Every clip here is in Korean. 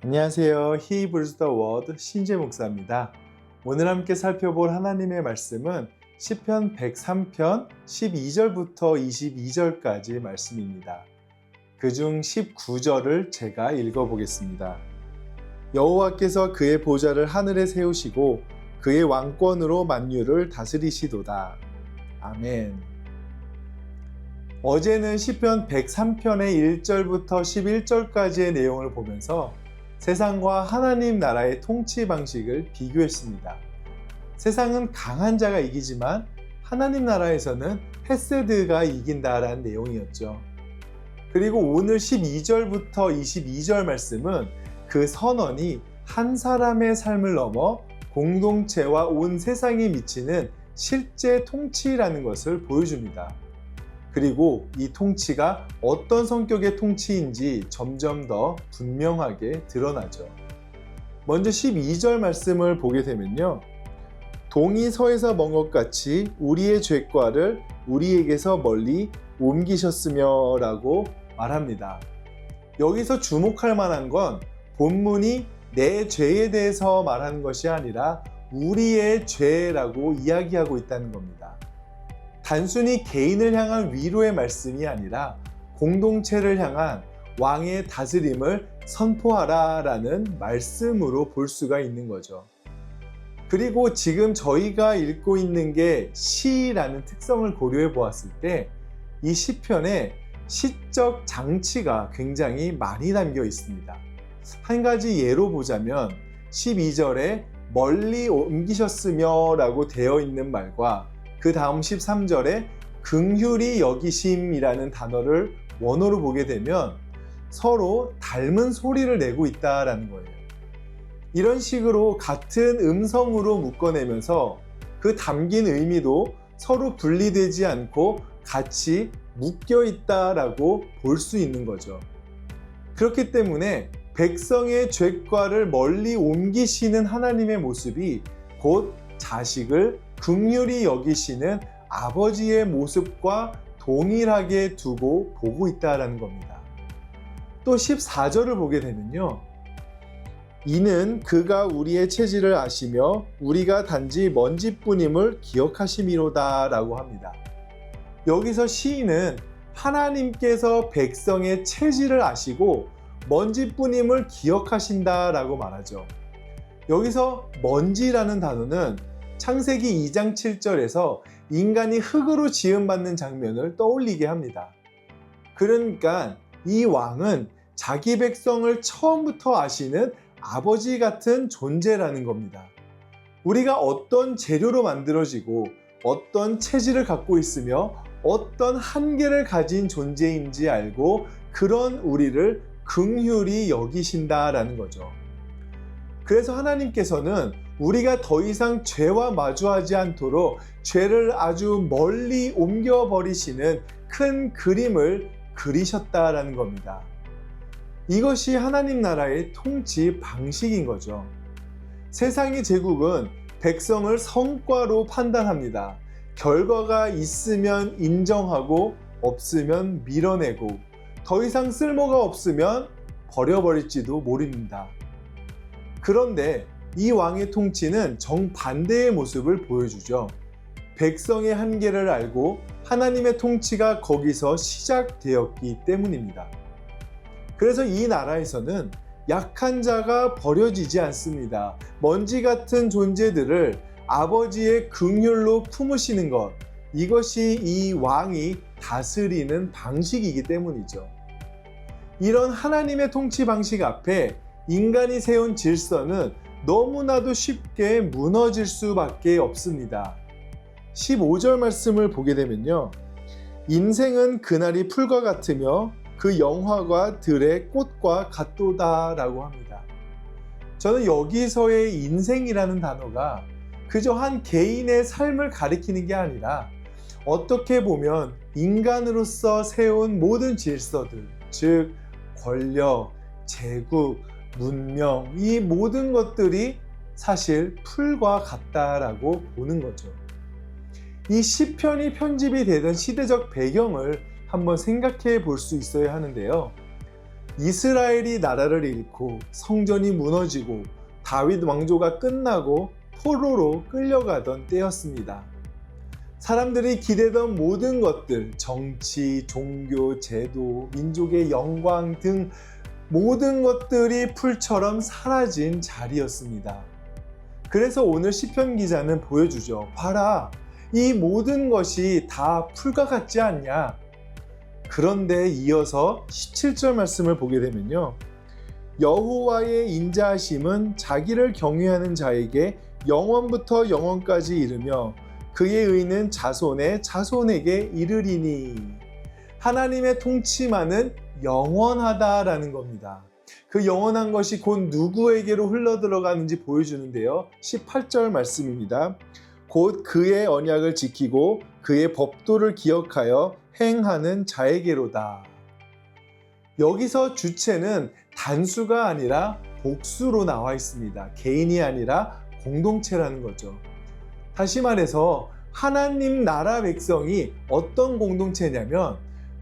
안녕하세요. He Brews the Word 신재 목사입니다. 오늘 함께 살펴볼 하나님의 말씀은 시편 103편 12절부터 22절까지 말씀입니다. 그중 19절을 제가 읽어보겠습니다. 여호와께서 그의 보좌를 하늘에 세우시고 그의 왕권으로 만유를 다스리시도다. 아멘. 어제는 시편 103편의 1절부터 11절까지의 내용을 보면서 세상과 하나님 나라의 통치 방식을 비교했습니다. 세상은 강한 자가 이기지만 하나님 나라에서는 헤세드가 이긴다라는 내용이었죠. 그리고 오늘 12절부터 22절 말씀은 그 선언이 한 사람의 삶을 넘어 공동체와 온 세상에 미치는 실제 통치라는 것을 보여줍니다. 그리고 이 통치가 어떤 성격의 통치인지 점점 더 분명하게 드러나죠. 먼저 12절 말씀을 보게 되면요. 동이 서에서 먼 것 같이 우리의 죄과를 우리에게서 멀리 옮기셨으며 라고 말합니다. 여기서 주목할 만한 건 본문이 내 죄에 대해서 말하는 것이 아니라 우리의 죄라고 이야기하고 있다는 겁니다. 단순히 개인을 향한 위로의 말씀이 아니라 공동체를 향한 왕의 다스림을 선포하라 라는 말씀으로 볼 수가 있는 거죠. 그리고 지금 저희가 읽고 있는 게 시라는 특성을 고려해 보았을 때 이 시편에 시적 장치가 굉장히 많이 담겨 있습니다. 한 가지 예로 보자면 12절에 멀리 옮기셨으며 라고 되어 있는 말과 그 다음 13절에 긍휼히 여기심이라는 단어를 원어로 보게 되면 서로 닮은 소리를 내고 있다라는 거예요. 이런 식으로 같은 음성으로 묶어내면서 그 담긴 의미도 서로 분리되지 않고 같이 묶여 있다라고 볼 수 있는 거죠. 그렇기 때문에 백성의 죄과를 멀리 옮기시는 하나님의 모습이 곧 자식을 긍휼히 여기시는 아버지의 모습과 동일하게 두고 보고 있다는 겁니다. 또 14절을 보게 되면요. 이는 그가 우리의 체질을 아시며 우리가 단지 먼지뿐임을 기억하심이로다 라고 합니다. 여기서 시인은 하나님께서 백성의 체질을 아시고 먼지뿐임을 기억하신다 라고 말하죠. 여기서 먼지라는 단어는 창세기 2장 7절에서 인간이 흙으로 지음받는 장면을 떠올리게 합니다. 그러니까 이 왕은 자기 백성을 처음부터 아시는 아버지 같은 존재라는 겁니다. 우리가 어떤 재료로 만들어지고 어떤 체질을 갖고 있으며 어떤 한계를 가진 존재인지 알고 그런 우리를 긍휼히 여기신다라는 거죠. 그래서 하나님께서는 우리가 더 이상 죄와 마주하지 않도록 죄를 아주 멀리 옮겨버리시는 큰 그림을 그리셨다라는 겁니다. 이것이 하나님 나라의 통치 방식인 거죠. 세상의 제국은 백성을 성과로 판단합니다. 결과가 있으면 인정하고 없으면 밀어내고 더 이상 쓸모가 없으면 버려버릴지도 모릅니다. 그런데 이 왕의 통치는 정반대의 모습을 보여주죠. 백성의 한계를 알고 하나님의 통치가 거기서 시작되었기 때문입니다. 그래서 이 나라에서는 약한 자가 버려지지 않습니다. 먼지 같은 존재들을 아버지의 긍휼로 품으시는 것, 이것이 이 왕이 다스리는 방식이기 때문이죠. 이런 하나님의 통치 방식 앞에 인간이 세운 질서는 너무나도 쉽게 무너질 수밖에 없습니다. 15절 말씀을 보게 되면요. 인생은 그날이 풀과 같으며 그 영화가 들의 꽃과 같도다 라고 합니다. 저는 여기서의 인생이라는 단어가 그저 한 개인의 삶을 가리키는 게 아니라 어떻게 보면 인간으로서 세운 모든 질서들, 즉 권력, 제국, 문명, 이 모든 것들이 사실 풀과 같다라고 보는 거죠. 이 시편이 편집이 되던 시대적 배경을 한번 생각해 볼 수 있어야 하는데요. 이스라엘이 나라를 잃고 성전이 무너지고 다윗 왕조가 끝나고 포로로 끌려가던 때였습니다. 사람들이 기대던 모든 것들, 정치, 종교, 제도, 민족의 영광 등 모든 것들이 풀처럼 사라진 자리였습니다. 그래서 오늘 시편 기자는 보여주죠. 봐라, 이 모든 것이 다 풀과 같지 않냐? 그런데 이어서 17절 말씀을 보게 되면요. 여호와의 인자하심은 자기를 경외하는 자에게 영원부터 영원까지 이르며 그의 의는 자손의 자손에게 이르리니. 하나님의 통치만은 영원하다라는 겁니다. 그 영원한 것이 곧 누구에게로 흘러들어가는지 보여주는데요. 18절 말씀입니다. 곧 그의 언약을 지키고 그의 법도를 기억하여 행하는 자에게로다. 여기서 주체는 단수가 아니라 복수로 나와 있습니다. 개인이 아니라 공동체라는 거죠. 다시 말해서 하나님 나라 백성이 어떤 공동체냐면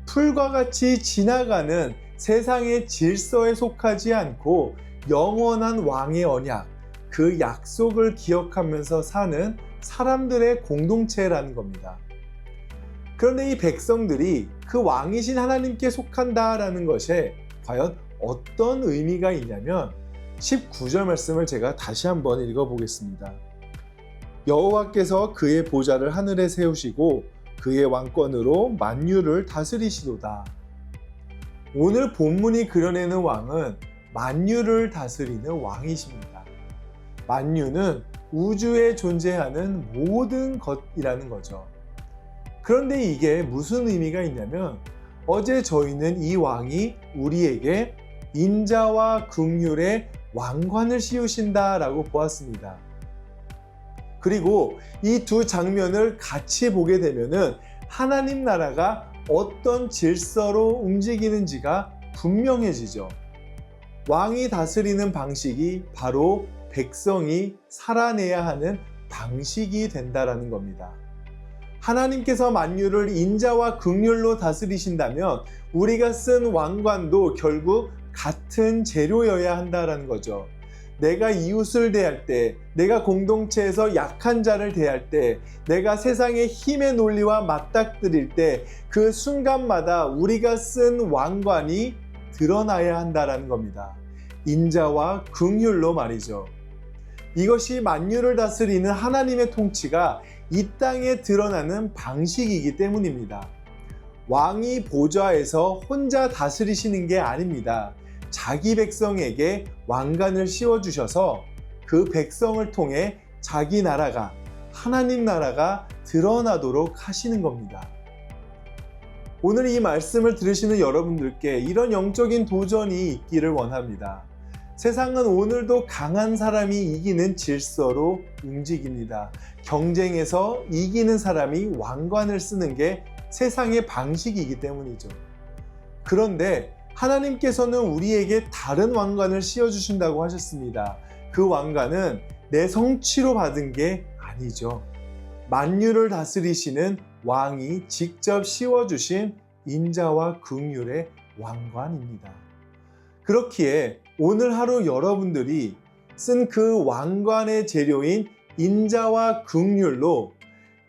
풀과 같이 지나가는 세상의 질서에 속하지 않고 영원한 왕의 언약, 그 약속을 기억하면서 사는 사람들의 공동체라는 겁니다. 그런데 이 백성들이 그 왕이신 하나님께 속한다라는 것에 과연 어떤 의미가 있냐면 19절 말씀을 제가 다시 한번 읽어보겠습니다. 여호와께서 그의 보좌를 하늘에 세우시고 그의 왕권으로 만유를 다스리시도다. 오늘 본문이 그려내는 왕은 만유를 다스리는 왕이십니다. 만유는 우주에 존재하는 모든 것이라는 거죠. 그런데 이게 무슨 의미가 있냐면 어제 저희는 이 왕이 우리에게 인자와 긍휼의 왕관을 씌우신다라고 보았습니다. 그리고 이 두 장면을 같이 보게 되면은 하나님 나라가 어떤 질서로 움직이는지가 분명해지죠. 왕이 다스리는 방식이 바로 백성이 살아내야 하는 방식이 된다라는 겁니다. 하나님께서 만유를 인자와 긍휼로 다스리신다면 우리가 쓴 왕관도 결국 같은 재료여야 한다라는 거죠. 내가 이웃을 대할 때, 내가 공동체에서 약한 자를 대할 때, 내가 세상의 힘의 논리와 맞닥뜨릴 때 그 순간마다 우리가 쓴 왕관이 드러나야 한다라는 겁니다. 인자와 긍휼로 말이죠. 이것이 만유를 다스리는 하나님의 통치가 이 땅에 드러나는 방식이기 때문입니다. 왕이 보좌에서 혼자 다스리시는 게 아닙니다. 자기 백성에게 왕관을 씌워주셔서 그 백성을 통해 자기 나라가, 하나님 나라가 드러나도록 하시는 겁니다. 오늘 이 말씀을 들으시는 여러분들께 이런 영적인 도전이 있기를 원합니다. 세상은 오늘도 강한 사람이 이기는 질서로 움직입니다. 경쟁에서 이기는 사람이 왕관을 쓰는 게 세상의 방식이기 때문이죠. 그런데 하나님께서는 우리에게 다른 왕관을 씌워주신다고 하셨습니다. 그 왕관은 내 성취로 받은 게 아니죠. 만유를 다스리시는 왕이 직접 씌워주신 인자와 긍휼의 왕관입니다. 그렇기에 오늘 하루 여러분들이 쓴 그 왕관의 재료인 인자와 긍휼로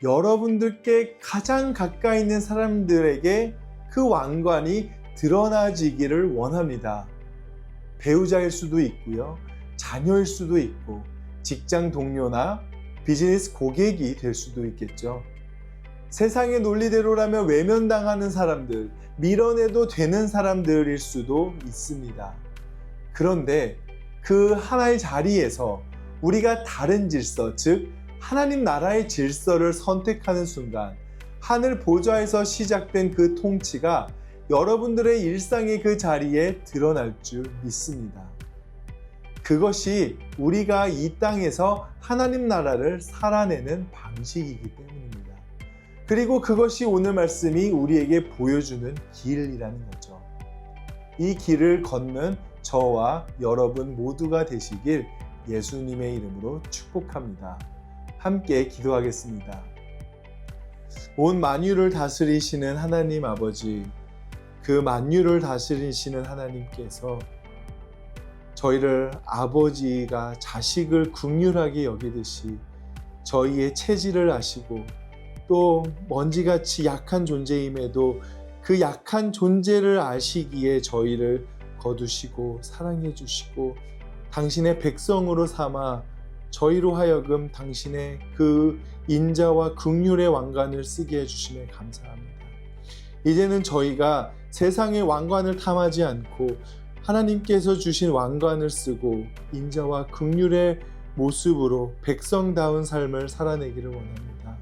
여러분들께 가장 가까이 있는 사람들에게 그 왕관이 드러나지기를 원합니다. 배우자일 수도 있고요, 자녀일 수도 있고, 직장 동료나 비즈니스 고객이 될 수도 있겠죠. 세상의 논리대로라면 외면당하는 사람들, 밀어내도 되는 사람들일 수도 있습니다. 그런데 그 하나의 자리에서 우리가 다른 질서, 즉 하나님 나라의 질서를 선택하는 순간 하늘 보좌에서 시작된 그 통치가 여러분들의 일상의 그 자리에 드러날 줄 믿습니다. 그것이 우리가 이 땅에서 하나님 나라를 살아내는 방식이기 때문입니다. 그리고 그것이 오늘 말씀이 우리에게 보여주는 길이라는 거죠. 이 길을 걷는 저와 여러분 모두가 되시길 예수님의 이름으로 축복합니다. 함께 기도하겠습니다. 온 만유를 다스리시는 하나님 아버지, 그 만유를 다스리시는 하나님께서 저희를 아버지가 자식을 긍휼하게 여기듯이 저희의 체질을 아시고 또 먼지같이 약한 존재임에도 그 약한 존재를 아시기에 저희를 거두시고 사랑해 주시고 당신의 백성으로 삼아 저희로 하여금 당신의 그 인자와 긍휼의 왕관을 쓰게 해주심에 감사합니다. 이제는 저희가 세상의 왕관을 탐하지 않고 하나님께서 주신 왕관을 쓰고 인자와 긍휼의 모습으로 백성다운 삶을 살아내기를 원합니다.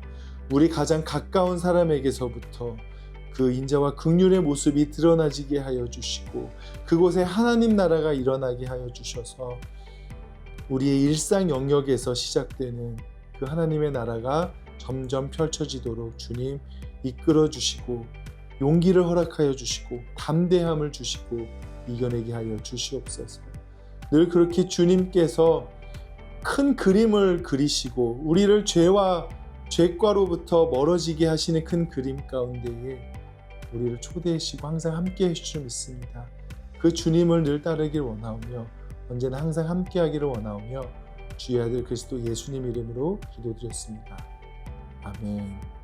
우리 가장 가까운 사람에게서부터 그 인자와 긍휼의 모습이 드러나지게 하여 주시고 그곳에 하나님 나라가 일어나게 하여 주셔서 우리의 일상 영역에서 시작되는 그 하나님의 나라가 점점 펼쳐지도록 주님 이끌어 주시고 용기를 허락하여 주시고 담대함을 주시고 이겨내게 하여 주시옵소서. 늘 그렇게 주님께서 큰 그림을 그리시고 우리를 죄과로부터 멀어지게 하시는 큰 그림 가운데에 우리를 초대하시고 항상 함께 해주실 줄 믿습니다. 그 주님을 늘 따르길 원하오며 언제나 항상 함께 하기를 원하오며 주의 아들 그리스도 예수님 이름으로 기도드렸습니다. 아멘.